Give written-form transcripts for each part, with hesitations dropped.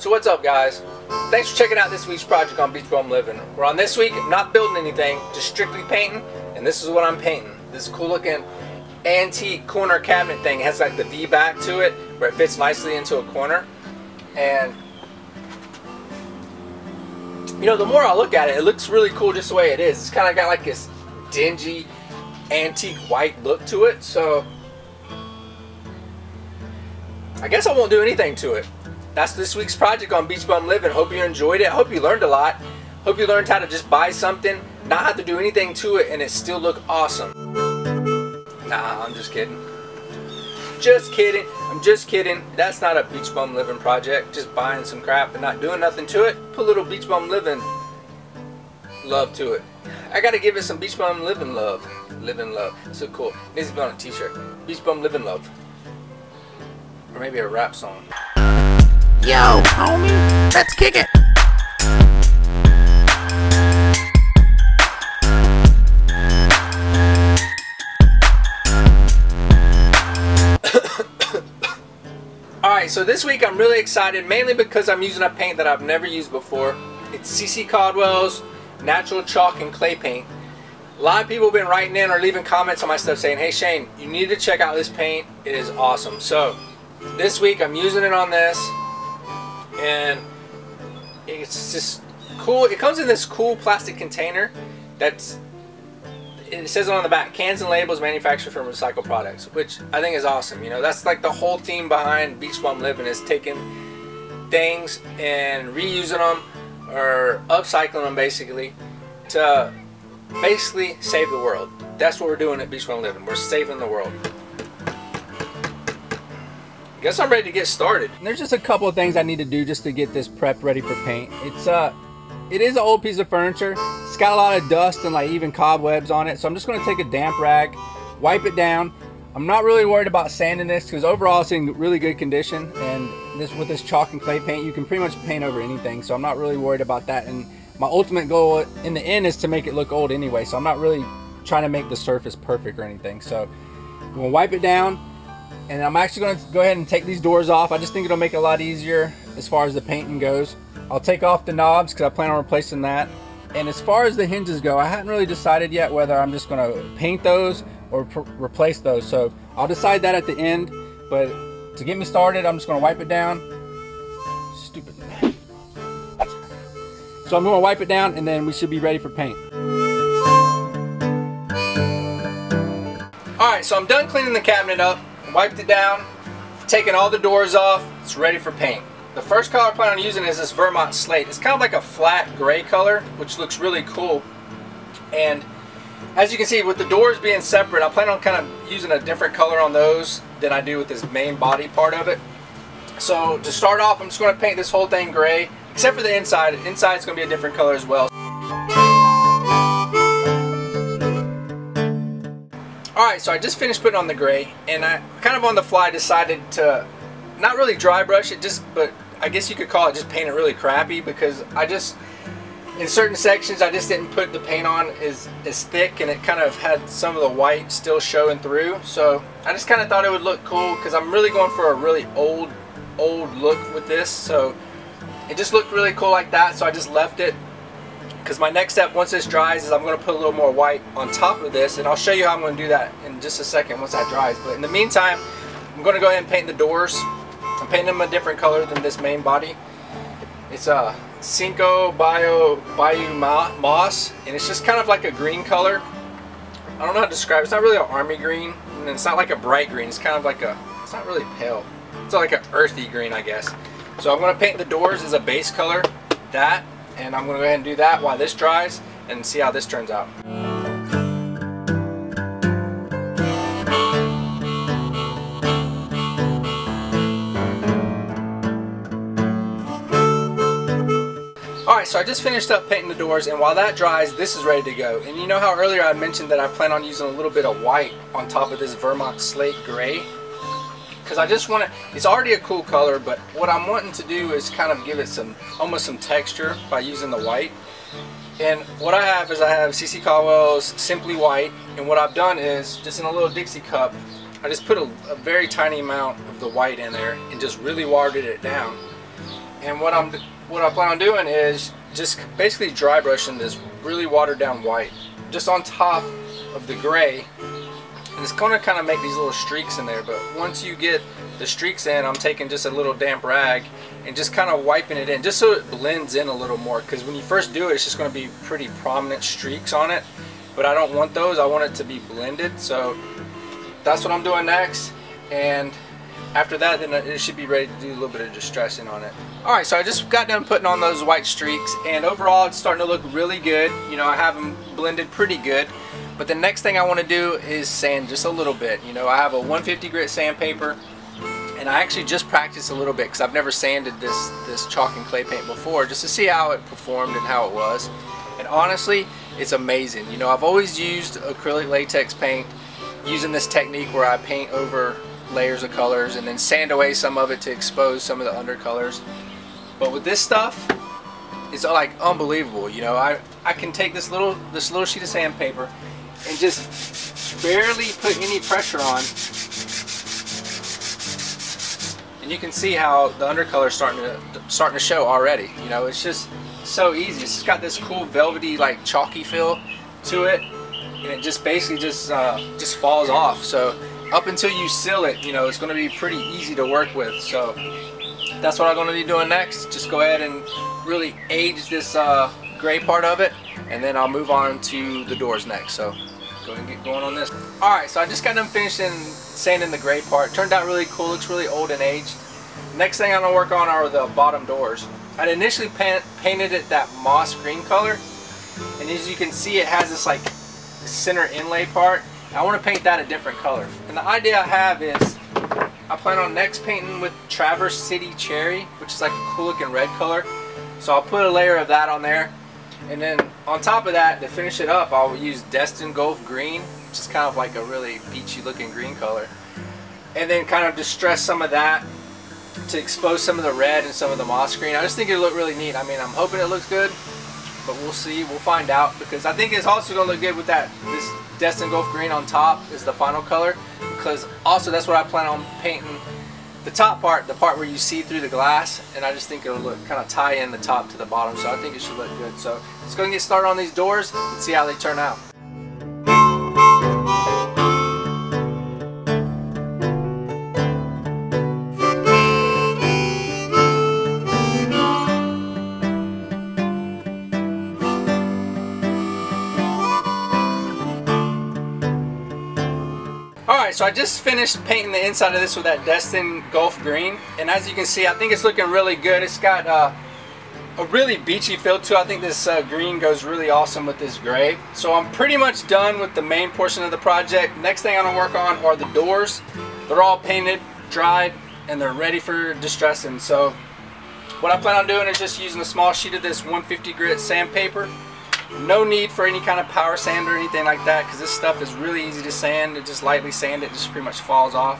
So what's up, guys? Thanks for checking out this week's project on BeachBumLivin. We're on this week, not building anything, just strictly painting, and this is what I'm painting. This cool looking antique corner cabinet thing. It has like the V back to it where it fits nicely into a corner. And you know, the more I look at it, it looks really cool just the way it is. It's kind of got like this dingy antique white look to it, so I guess I won't do anything to it. That's this week's project on BeachBumLivin. Hope you enjoyed it. Hope you learned a lot. Hope you learned how to just buy something, not have to do anything to it, and it still look awesome. Nah, I'm just kidding. Just kidding. I'm just kidding. That's not a BeachBumLivin project. Just buying some crap and not doing nothing to it. Put a little BeachBumLivin love to it. I gotta give it some BeachBumLivin love. Living love. So cool. It needs to be on a t-shirt. BeachBumLivin love. Or maybe a rap song. Yo, homie, let's kick it. Alright, so this week I'm really excited, mainly because I'm using a paint that I've never used before. It's CeCe Caldwell's Natural Chalk and Clay Paint. A lot of people have been writing in or leaving comments on my stuff saying, hey Shane, you need to check out this paint. It is awesome. So this week I'm using it on this, and it's just cool. It comes in this cool plastic container that's, it says on the back, cans and labels manufactured from recycled products, which I think is awesome. You know, that's like the whole theme behind BeachBumLivin, is taking things and reusing them or upcycling them basically to basically save the world. That's what we're doing at BeachBumLivin. We're saving the world. Guess I'm ready to get started. There's just a couple of things I need to do just to get this prepped ready for paint. It is an old piece of furniture. It's got a lot of dust and like even cobwebs on it. So I'm just going to take a damp rag, wipe it down. I'm not really worried about sanding this because overall it's in really good condition. And with this chalk and clay paint, you can pretty much paint over anything. So I'm not really worried about that. And my ultimate goal in the end is to make it look old anyway. So I'm not really trying to make the surface perfect or anything. So I'm going to wipe it down. And I'm actually going to go ahead and take these doors off. I just think it'll make it a lot easier as far as the painting goes. I'll take off the knobs because I plan on replacing that. And as far as the hinges go, I hadn't really decided yet whether I'm just going to paint those or replace those. So I'll decide that at the end. But to get me started, I'm just going to wipe it down. Stupid. So I'm going to wipe it down and then we should be ready for paint. Alright, so I'm done cleaning the cabinet up. Wiped it down, taken all the doors off. It's ready for paint. The first color I plan on using is this Vermont Slate. It's kind of like a flat gray color, which looks really cool. And as you can see, with the doors being separate, I plan on kind of using a different color on those than I do with this main body part of it. So to start off, I'm just going to paint this whole thing gray, except for the inside. Inside is going to be a different color as well. Alright, so I just finished putting on the gray, and I kind of on the fly decided to not really dry brush it, but I guess you could call it just paint it really crappy, because I just, in certain sections, I just didn't put the paint on as thick, and it kind of had some of the white still showing through. So I just kind of thought it would look cool, because I'm really going for a really old look with this. So it just looked really cool like that, so I just left it. Because my next step, once this dries, is I'm going to put a little more white on top of this, and I'll show you how I'm going to do that in just a second once that dries. But in the meantime, I'm going to go ahead and paint the doors. I'm painting them a different color than this main body. It's a Cinco Bayou Moss, and it's just kind of like a green color. I don't know how to describe it. It's not really an army green, and it's not like a bright green. It's kind of like it's not really pale. It's like an earthy green, I guess. So I'm going to paint the doors as a base color, and I'm going to go ahead and do that while this dries and see how this turns out. Alright, so I just finished up painting the doors, and while that dries, this is ready to go. And you know how earlier I mentioned that I plan on using a little bit of white on top of this Vermont Slate Gray? Because I just want to, it's already a cool color, but what I'm wanting to do is kind of give it almost some texture by using the white. And what I have is I have CeCe Caldwell's Simply White, and what I've done is, just in a little Dixie cup, I just put a very tiny amount of the white in there and just really watered it down. And And what I plan on doing is just basically dry brushing this really watered down white just on top of the gray. And it's going to kind of make these little streaks in there, but once you get the streaks in, I'm taking just a little damp rag and just kind of wiping it in just so it blends in a little more, because when you first do it, it's just going to be pretty prominent streaks on it, but I don't want those. I want it to be blended. So that's what I'm doing next, and after that, then it should be ready to do a little bit of distressing on it. Alright, so I just got done putting on those white streaks, and overall it's starting to look really good. You know, I have them blended pretty good. But the next thing I want to do is sand just a little bit. You know, I have a 150 grit sandpaper, and I actually just practiced a little bit because I've never sanded this chalk and clay paint before, just to see how it performed and how it was. And honestly, it's amazing. You know, I've always used acrylic latex paint using this technique where I paint over layers of colors and then sand away some of it to expose some of the undercolors. But with this stuff, it's like unbelievable. You know, I can take this little sheet of sandpaper and just barely put any pressure on, and you can see how the undercolor is starting to show already. You know, it's just so easy. It's just got this cool velvety, like chalky feel to it, and it just basically just falls off. So up until you seal it, you know, it's going to be pretty easy to work with. So that's what I'm going to be doing next. Just go ahead and really age this gray part of it, and then I'll move on to the doors next. So go ahead and get going on this. Alright, so I just got done finishing sanding the gray part. Turned out really cool, looks really old and aged. Next thing I'm going to work on are the bottom doors. I'd initially painted it that moss green color, and as you can see, it has this like center inlay part. I want to paint that a different color, and the idea I have is I plan on next painting with Traverse City Cherry, which is like a cool looking red color. So I'll put a layer of that on there, and then on top of that, to finish it up, I'll use Destin Gulf Green, which is kind of like a really beachy looking green color, and then kind of distress some of that to expose some of the red and some of the moss green. I just think it'll look really neat. I mean, I'm hoping it looks good, but we'll see. We'll find out, because I think it's also going to look good with this Destin Gulf Green on top is the final color, because also that's what I plan on painting the top part, the part where you see through the glass, and I just think it'll look kind of tie in the top to the bottom, so I think it should look good. So let's go and get started on these doors and see how they turn out. Alright, so I just finished painting the inside of this with that Destin Gulf Green, and as you can see, I think it's looking really good. It's got a really beachy feel to it. I think this green goes really awesome with this gray. So I'm pretty much done with the main portion of the project. Next thing I'm going to work on are the doors. They're all painted, dried, and they're ready for distressing. So what I plan on doing is just using a small sheet of this 150 grit sandpaper. No need for any kind of power sand or anything like that, because this stuff is really easy to sand. It just lightly sand it, just pretty much falls off.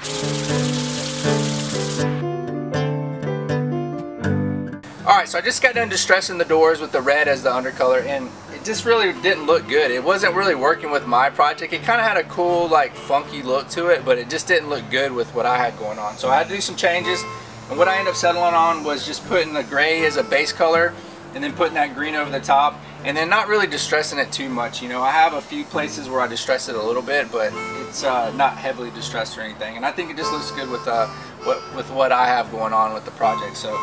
Alright, so I just got done distressing the doors with the red as the undercolor, and it just really didn't look good. It wasn't really working with my project. It kind of had a cool, like, funky look to it, but it just didn't look good with what I had going on. So I had to do some changes, and what I ended up settling on was just putting the gray as a base color, and then putting that green over the top, and then not really distressing it too much. You know, I have a few places where I distress it a little bit, but it's not heavily distressed or anything, and I think it just looks good with what I have going on with the project. So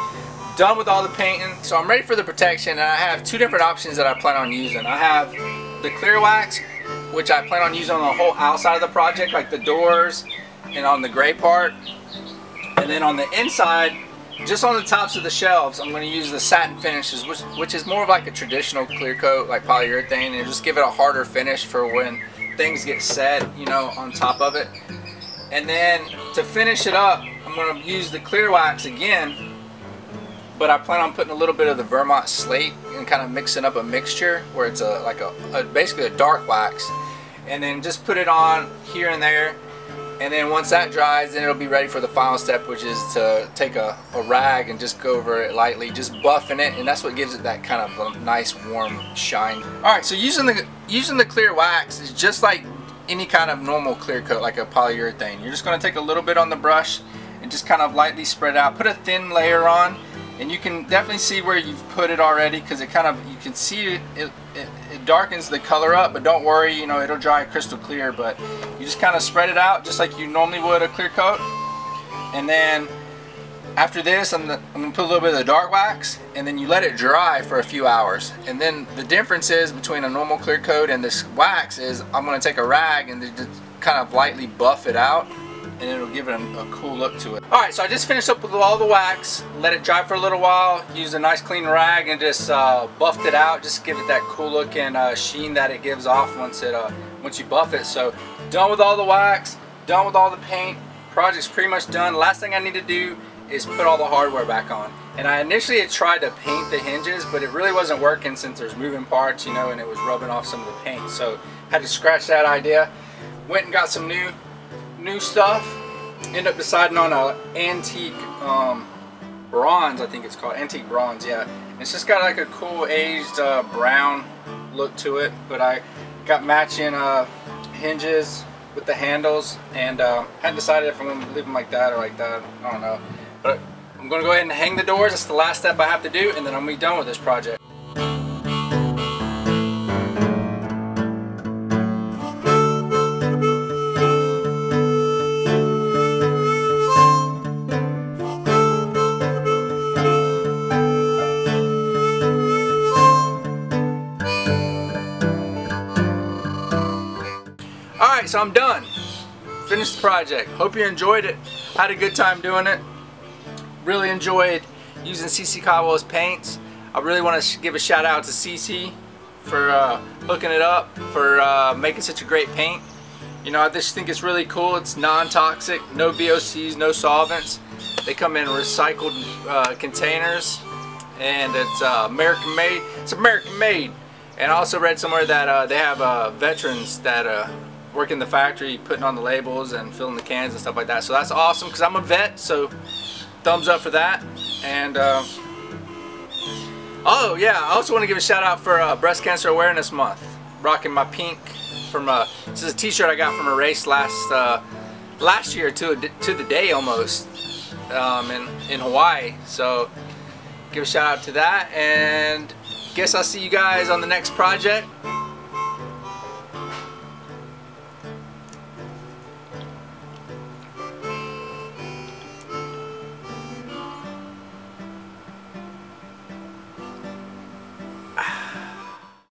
done with all the painting, so I'm ready for the protection, and I have two different options that I plan on using. I have the clear wax, which I plan on using on the whole outside of the project, like the doors and on the gray part, and then on the inside, just on the tops of the shelves, I'm going to use the satin finishes, which is more of like a traditional clear coat, like polyurethane, and just give it a harder finish for when things get set, you know, on top of it. And then to finish it up, I'm going to use the clear wax again, but I plan on putting a little bit of the Vermont slate and kind of mixing up a mixture where it's basically a dark wax, and then just put it on here and there. And then once that dries, then it'll be ready for the final step, which is to take a rag and just go over it lightly, just buffing it, and that's what gives it that kind of a nice warm shine. Alright, so using the clear wax is just like any kind of normal clear coat, like a polyurethane. You're just going to take a little bit on the brush and just kind of lightly spread out, put a thin layer on, And you can definitely see where you've put it already, because it kind of, you can see it darkens the color up, but don't worry, you know, it'll dry crystal clear. But you just kind of spread it out just like you normally would a clear coat. And then after this, I'm gonna put a little bit of the dark wax, and then you let it dry for a few hours. And then the difference is between a normal clear coat and this wax is I'm gonna take a rag and just kind of lightly buff it out, and it'll give it a cool look to it. Alright, so I just finished up with all the wax, let it dry for a little while, used a nice clean rag and just buffed it out, just to give it that cool look and sheen that it gives off once you buff it. So done with all the wax, done with all the paint, project's pretty much done. Last thing I need to do is put all the hardware back on. And I initially had tried to paint the hinges, but it really wasn't working since there's moving parts, you know, and it was rubbing off some of the paint. So had to scratch that idea. Went and got some new stuff. Ended up deciding on a antique bronze, I think it's called, antique bronze, yeah. It's just got like a cool aged brown look to it, but I got matching hinges with the handles, and hadn't decided if I'm going to leave them like that or like that, I don't know. But I'm going to go ahead and hang the doors. That's the last step I have to do, and then I'm going to be done with this project. Alright, so I'm done. Finished the project. Hope you enjoyed it. Had a good time doing it. Really enjoyed using CeCe Caldwell's paints. I really want to give a shout out to CeCe for hooking it up, for making such a great paint. You know, I just think it's really cool. It's non-toxic, no VOCs, no solvents. They come in recycled containers, and it's American made. It's American made. And I also read somewhere that they have veterans that work in the factory putting on the labels and filling the cans and stuff like that. So that's awesome, because I'm a vet, so thumbs up for that. And oh yeah, I also want to give a shout out for Breast Cancer Awareness Month. Rocking my pink from this is a t-shirt I got from a race last year to the day almost in Hawaii. So give a shout out to that, and guess I'll see you guys on the next project.